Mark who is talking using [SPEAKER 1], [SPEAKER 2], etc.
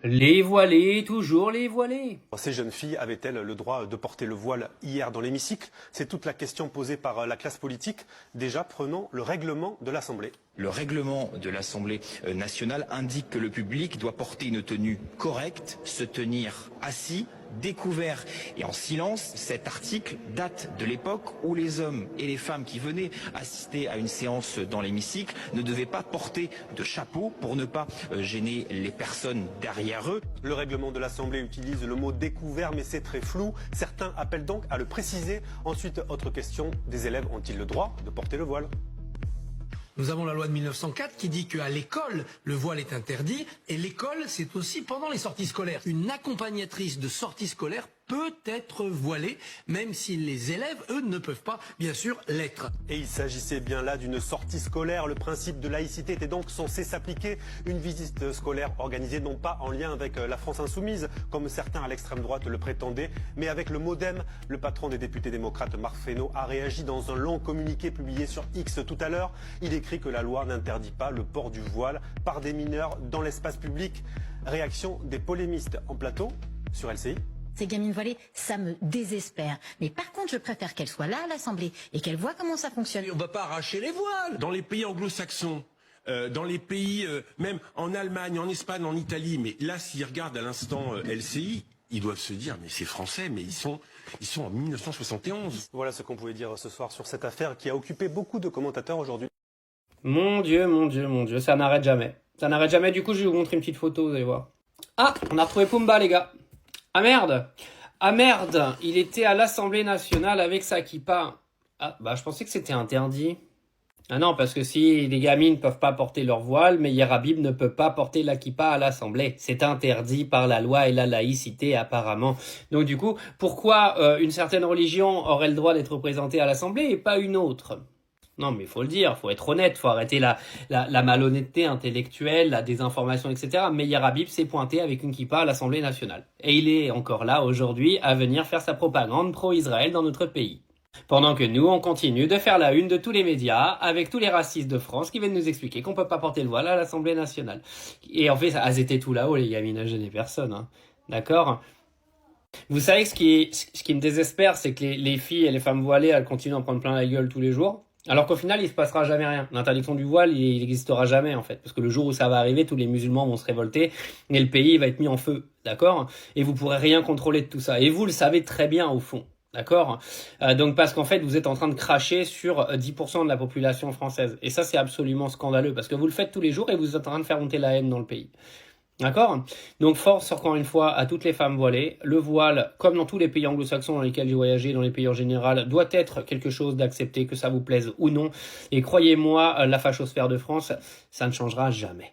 [SPEAKER 1] Les voilés, toujours les voilés.
[SPEAKER 2] Ces jeunes filles avaient-elles le droit de porter le voile hier dans l'hémicycle? C'est toute la question posée par la classe politique. Déjà, prenons le règlement de l'Assemblée.
[SPEAKER 3] Le règlement de l'Assemblée nationale indique que le public doit porter une tenue correcte, se tenir assis, découvert et en silence. Cet article date de l'époque où les hommes et les femmes qui venaient assister à une séance dans l'hémicycle ne devaient pas porter de chapeau pour ne pas gêner les personnes derrière eux.
[SPEAKER 2] Le règlement de l'Assemblée utilise le mot découvert, mais c'est très flou. Certains appellent donc à le préciser. Ensuite, autre question, des élèves ont-ils le droit de porter le voile?
[SPEAKER 4] Nous avons la loi de 1904 qui dit qu'à l'école, le voile est interdit. Et l'école, c'est aussi pendant les sorties scolaires. Une accompagnatrice de sortie scolaire peut être voilée, même si les élèves, eux, ne peuvent pas, bien sûr, l'être.
[SPEAKER 2] Et il s'agissait bien là d'une sortie scolaire. Le principe de laïcité était donc censé s'appliquer. Une visite scolaire organisée non pas en lien avec la France insoumise, comme certains à l'extrême droite le prétendaient, mais avec le MoDem. Le patron des députés démocrates, Marc Fesneau, a réagi dans un long communiqué publié sur X tout à l'heure. Il écrit que la loi n'interdit pas le port du voile par des mineurs dans l'espace public. Réaction des polémistes en plateau sur LCI.
[SPEAKER 5] Ces gamines voilées, ça me désespère. Mais par contre, je préfère qu'elles soient là à l'Assemblée et qu'elles voient comment ça fonctionne.
[SPEAKER 6] On ne va pas arracher les voiles. Dans les pays anglo-saxons, dans les pays, même en Allemagne, en Espagne, en Italie, mais là, s'ils regardent à l'instant LCI, ils doivent se dire, mais c'est français, mais ils sont en 1971.
[SPEAKER 2] Voilà ce qu'on pouvait dire ce soir sur cette affaire qui a occupé beaucoup de commentateurs aujourd'hui.
[SPEAKER 1] Mon Dieu, ça n'arrête jamais. Ça n'arrête jamais, du coup je vais vous montrer une petite photo, vous allez voir. Ah, on a retrouvé Pumba les gars. Ah merde, il était à l'Assemblée nationale avec sa kippa. Ah, bah je pensais que c'était interdit. Ah non, parce que si les gamines ne peuvent pas porter leur voile, Meir Habib ne peut pas porter la kippa à l'Assemblée. C'est interdit par la loi et la laïcité apparemment. Donc du coup, pourquoi une certaine religion aurait le droit d'être représentée à l'Assemblée et pas une autre ? Non, mais il faut le dire, faut être honnête, faut arrêter la malhonnêteté intellectuelle, la désinformation, etc. Meir Habib s'est pointé avec une kippa à l'Assemblée nationale. Et il est encore là aujourd'hui à venir faire sa propagande pro-Israël dans notre pays. Pendant que nous, on continue de faire la une de tous les médias avec tous les racistes de France qui viennent nous expliquer qu'on peut pas porter le voile à l'Assemblée nationale. Et en fait, elles étaient tout là-haut, les gamines, elles gênaient personne, hein. D'accord ? Vous savez que ce qui me désespère, c'est que les filles et les femmes voilées, elles continuent d'en prendre plein la gueule tous les jours. Alors qu'au final, il se passera jamais rien. L'interdiction du voile, il n'existera jamais, en fait. Parce que le jour où ça va arriver, tous les musulmans vont se révolter et le pays va être mis en feu. D'accord ? Et vous pourrez rien contrôler de tout ça. Et vous le savez très bien, au fond. D'accord ? Donc, parce qu'en fait, vous êtes en train de cracher sur 10% de la population française. Et ça, c'est absolument scandaleux. Parce que vous le faites tous les jours et vous êtes en train de faire monter la haine dans le pays. D'accord ? Donc force encore une fois à toutes les femmes voilées. Le voile, comme dans tous les pays anglo-saxons dans lesquels j'ai voyagé, dans les pays en général, doit être quelque chose d'accepté, que ça vous plaise ou non. Et croyez-moi, la fachosphère de France, ça ne changera jamais.